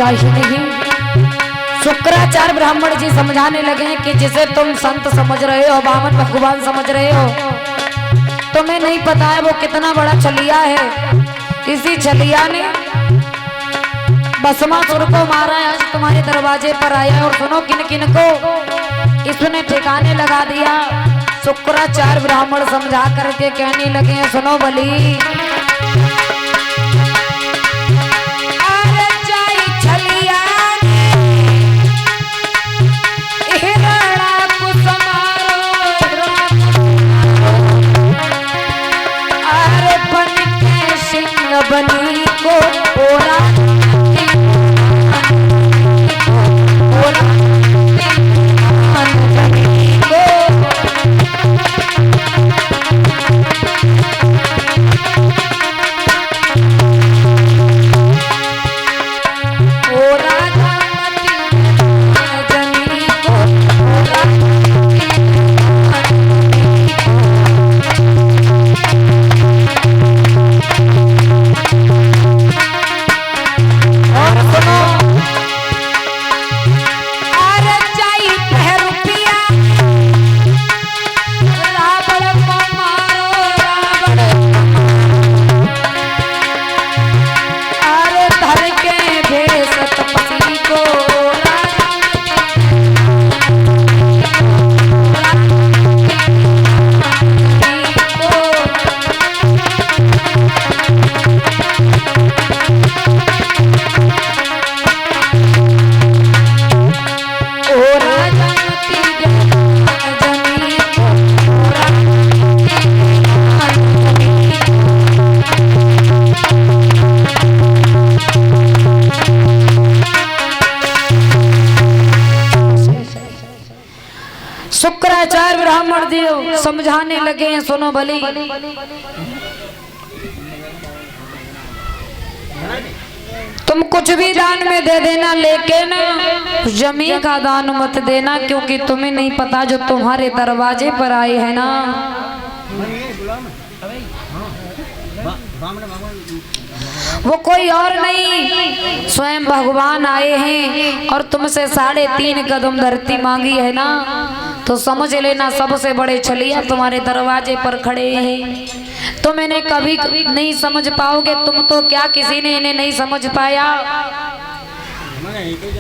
चाहिए नहीं। शुक्राचार्य ब्राह्मण जी समझाने लगे कि जिसे तुम संत समझ रहे हो, वामन भगवान समझ रहे हो, तुम्हें नहीं पता है वो कितना बड़ा छलिया है। इसी छलिया ने भस्मासुर को मारा है, आज तुम्हारे दरवाजे पर आया है। और सुनो किन किन को इसने ठिकाने लगा दिया। शुक्राचार्य ब्राह्मण समझा करके कहने लगे, सुनो बली, बनी को ओरा शुक्राचार्य ब्राह्मण देव समझाने लगे हैं, सुनो भली, तुम कुछ भी दान में दे देना, लेकिन जमीन का दान मत देना, क्योंकि तुम्हें नहीं पता जो तुम्हारे दरवाजे पर आए हैं ना, वो कोई और नहीं स्वयं भगवान आए हैं और तुमसे 3.5 कदम धरती मांगी है ना, तो समझ लेना सबसे बड़े छलिया तुम्हारे दरवाजे पर खड़े हैं। तुम इन्हें कभी नहीं समझ पाओगे, तुम तो क्या किसी ने इन्हें नहीं समझ पाया।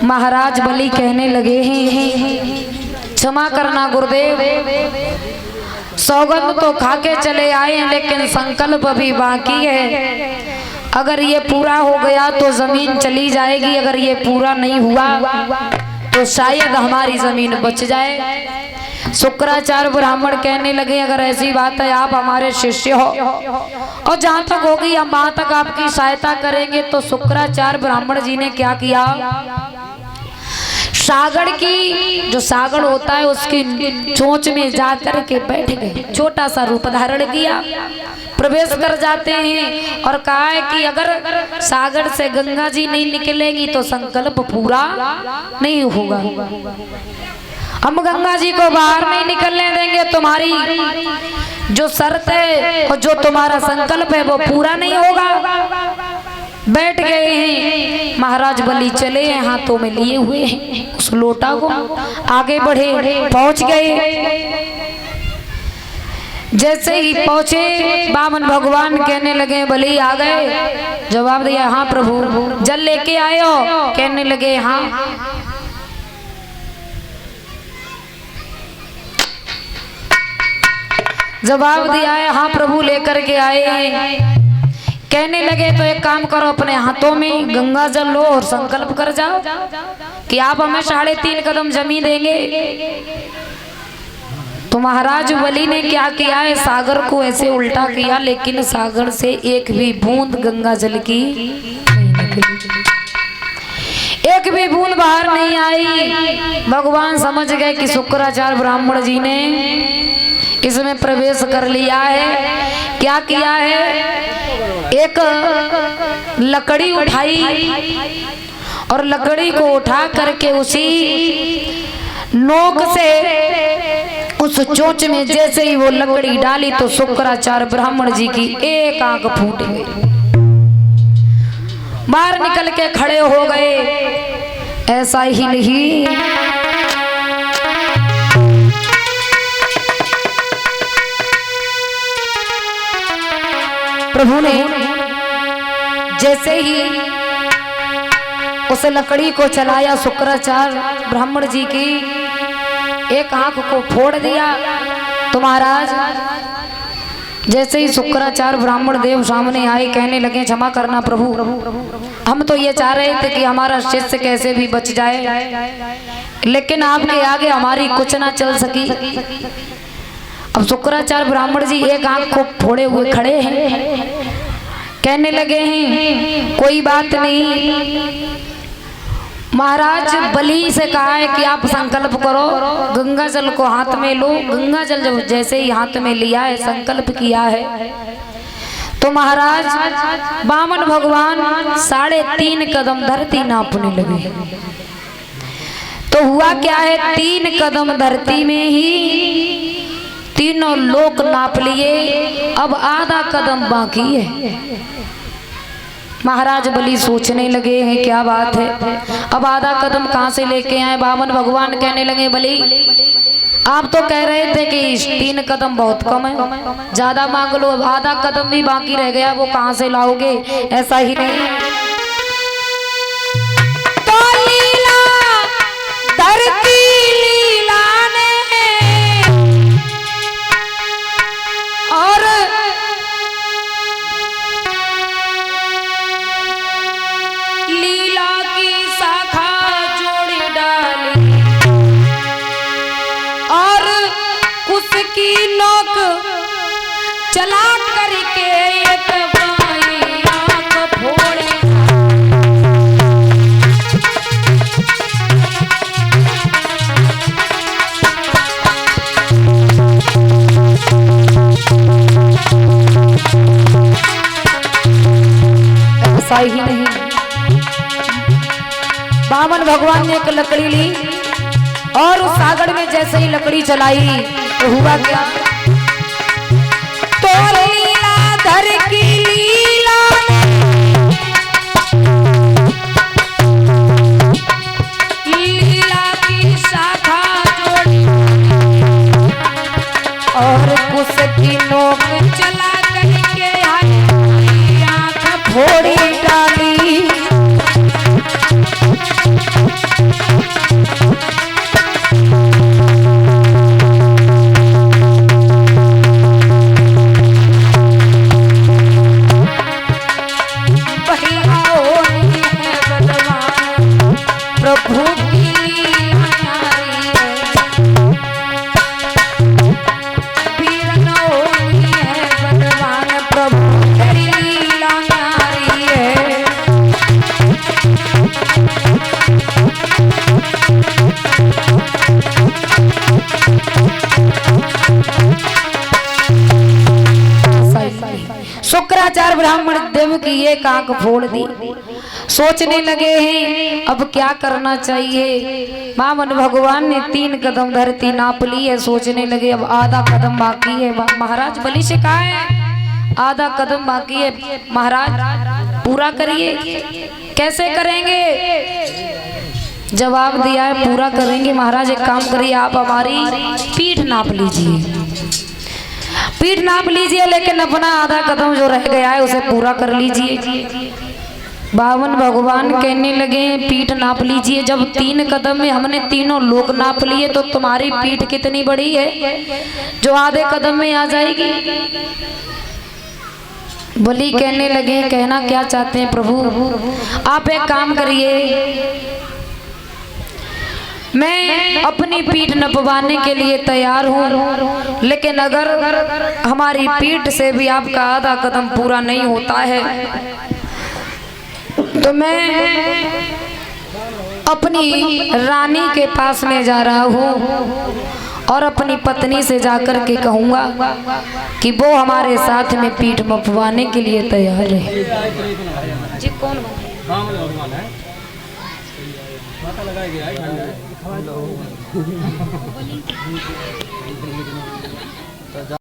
महाराज बलि कहने लगे हैं, क्षमा करना गुरुदेव, सौगंध तो खा के चले आए हैं, लेकिन संकल्प भी बाकी है। अगर ये पूरा हो गया तो जमीन चली जाएगी, अगर ये पूरा नहीं हुआ तो शायद हमारी जमीन बच जाए। शुक्राचार्य ब्राह्मण कहने लगे, अगर ऐसी बात है आप हमारे शिष्य हो और जहाँ तक होगी हम वहाँ तक आपकी सहायता करेंगे। तो शुक्राचार्य ब्राह्मण जी ने क्या किया, सागड़ की जो सागड़ होता है उसकी चोंच में जाकर के बैठ गए, छोटा सा रूप धारण किया, प्रवेश कर जाते हैं और कहा है कि अगर सागड़ से गंगा जी नहीं निकलेगी तो संकल्प पूरा नहीं होगा, हम गंगा जी को बाहर नहीं निकलने देंगे, तुम्हारी जो शर्त है और जो तुम्हारा संकल्प है वो पूरा नहीं होगा। बैठ गए हैं, महाराज बलि चले हैं, हाथों में लिए हुए हैं उस लोटा को, आगे बढ़े, पहुंच गए। जैसे ही पहुंचे वामन भगवान कहने लगे, बलि आ गए? जवाब दिया, हाँ प्रभु। जल लेके आए हो? कहने लगे हाँ। जवाब दिया है, हाँ प्रभु लेकर के आए हैं। कहने लगे तो एक काम करो, अपने हाथों में गंगा जल लो और संकल्प कर जाओ कि आप हमें 3.5 कदम जमीन देंगे। तो महाराज बलि ने क्या किया है, सागर को ऐसे उल्टा किया, लेकिन सागर से एक भी बूंद गंगा जल की नहीं निकली, एक भी बूंद बाहर नहीं आई। भगवान समझ गए कि शुक्राचार्य ब्राह्मण जी ने इसमें प्रवेश कर लिया है। क्या किया है, एक लकड़ी उठाई और लकड़ी को उठा करके उसी नोक से उस चोंच में जैसे ही वो लकड़ी डाली तो शुक्राचार्य ब्राह्मण जी की एक आंख फूट गई। बाहर निकल के खड़े हो गए। ऐसा ही नहीं, प्रभु ने जैसे ही उस लकड़ी को चलाया, शुक्राचार्य ब्राह्मण जी की एक आंख को फोड़ दिया। तो महाराज जैसे ही शुक्राचार्य ब्राह्मण देव सामने आए, कहने लगे क्षमा करना प्रभु, हम तो ये चाह रहे थे कि हमारा शिष्य कैसे भी बच जाए, लेकिन आपके आगे हमारी कुछ ना चल सकी। अब शुक्राचार्य ब्राह्मण जी एक आंख को फोड़े हुए खड़े हैं, कहने लगे हैं कोई बात नहीं। महाराज बलि से कहा है कि आप संकल्प करो, गंगा जल को हाथ में लो। गंगा जल जब जैसे ही हाथ में लिया है, संकल्प किया है, तो महाराज वामन भगवान 3.5 कदम धरती नापने लगे। तो हुआ क्या है, 3 कदम धरती में ही तीनों लोक नाप लिए, अब आधा कदम बाकी है। महाराज बलि सोचने लगे हैं क्या बात है, अब आधा कदम कहाँ से लेके आए। वामन भगवान कहने लगे बलि आप तो कह रहे थे कि 3 कदम बहुत कम है, ज्यादा मांग लो, अब आधा कदम भी बाकी रह गया, वो कहाँ से लाओगे। ऐसा ही नहीं, तो लीला धरती लीला ने और लीला की शाखा जोड़ डाली और उसकी नोक चला करके एक बाई आंख फोड़े। ऐसा ही नहीं, वामन भगवान ने एक लकड़ी ली और उस सागर में जैसे ही लकड़ी चलाई तो हुआ क्या, तो लीला धर की लीला लीला की शाखा जोड़ी और उसकी नोक चला करके आंख फोड़ी डाली। प्रभु की लीला न्यारी है, पीर न होनी है बलवान, प्रभु तेरी लीला न्यारी है। शुक्राचार्य ब्राह्मण देव की एक आंख फोड़ दी। सोचने लगे हैं अब क्या करना चाहिए। वामन भगवान ने 3 कदम धरती नाप ली है, सोचने लगे अब आधा कदम बाकी है। महाराज बलि से कहा है आधा कदम बाकी है, महाराज पूरा करिए। कैसे करेंगे, जवाब दिया है पूरा करेंगे। महाराज एक काम करिए, आप हमारी पीठ नाप लीजिए, पीठ नाप लीजिए, लेकिन अपना आधा कदम जो रह गया है उसे पूरा कर लीजिए। वामन भगवान कहने लगे पीठ नाप लीजिए, जब 3 कदम में हमने तीनों लोग नाप लिए तो तुम्हारी पीठ कितनी बड़ी है जो आधे कदम में आ जाएगी। बलि कहने लगे कहना क्या चाहते हैं प्रभु, आप एक काम करिए, मैं अपनी पीठ नपवाने के लिए तैयार हूँ, लेकिन अगर हमारी पीठ से भी आपका आधा कदम पूरा नहीं होता है तो मैं अपनी रानी के पास में जा रहा हूँ और अपनी पत्नी से जाकर के कहूँगा कि वो हमारे साथ में पीठ नपवाने के लिए तैयार है। जी कौन है?